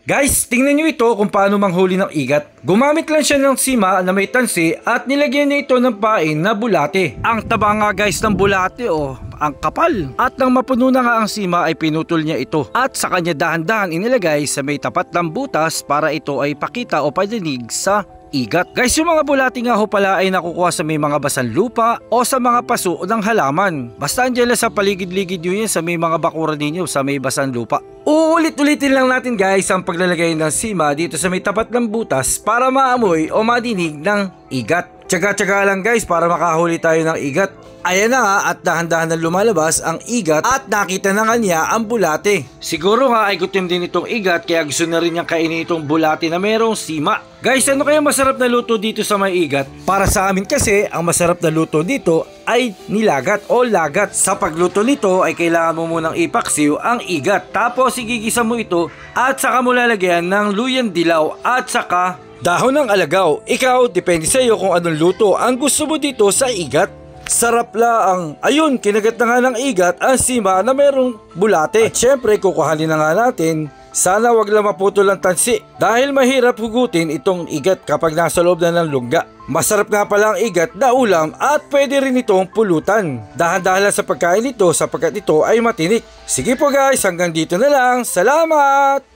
Guys, tingnan nyo ito kung paano manghuli ng igat. Gumamit lang siya ng sima na may tansi at nilagyan niya ito ng pain na bulate. Ang taba nga guys ng bulate ang kapal. At nang mapuno na nga ang sima ay pinutol niya ito. At sa kanya dahan-dahan inilagay sa may tapat ng butas para ito ay pakita o padinig sa igat. Guys, yung mga bulati nga ho pala ay nakukuha sa may mga basang lupa o sa mga paso ng halaman. Basta andyan lang sa paligid-ligid nyo yan sa may mga bakuran ninyo sa may basang lupa. Uulit-ulitin lang natin guys ang paglalagay ng sima dito sa may tapat ng butas para maamoy o madinig ng igat. Tsaga-tsaga lang guys para makahuli tayo ng igat. Ayan na nga at dahan-dahan na lumalabas ang igat at nakita na nga niya ang bulate. Siguro nga ay gutom din itong igat kaya gusto na rin niyang kainin itong bulate na merong sima. Guys, ano kaya masarap na luto dito sa may igat? Para sa amin kasi, ang masarap na luto dito ay nilagat o lagat. Sa pagluto nito ay kailangan mo munang ipaksiw ang igat. Tapos igigisa mo ito at saka mo lalagyan ng luyang dilaw at saka dahon ng alagaw. Ikaw, depende sa iyo kung anong luto ang gusto mo dito sa igat. Sarap laang. Ayun, kinagat na nga ng igat ang sima na merong bulate. At syempre, kukuhanin na nga natin. Sana wag lang maputol ang tansi dahil mahirap hugutin itong igat kapag nasa loob na ng lungga. Masarap nga pala ang igat na ulam at pwede rin itong pulutan. Dahan-dahan lang sa pagkain nito sapagkat ito ay matinik. Sige po guys, hanggang dito na lang. Salamat!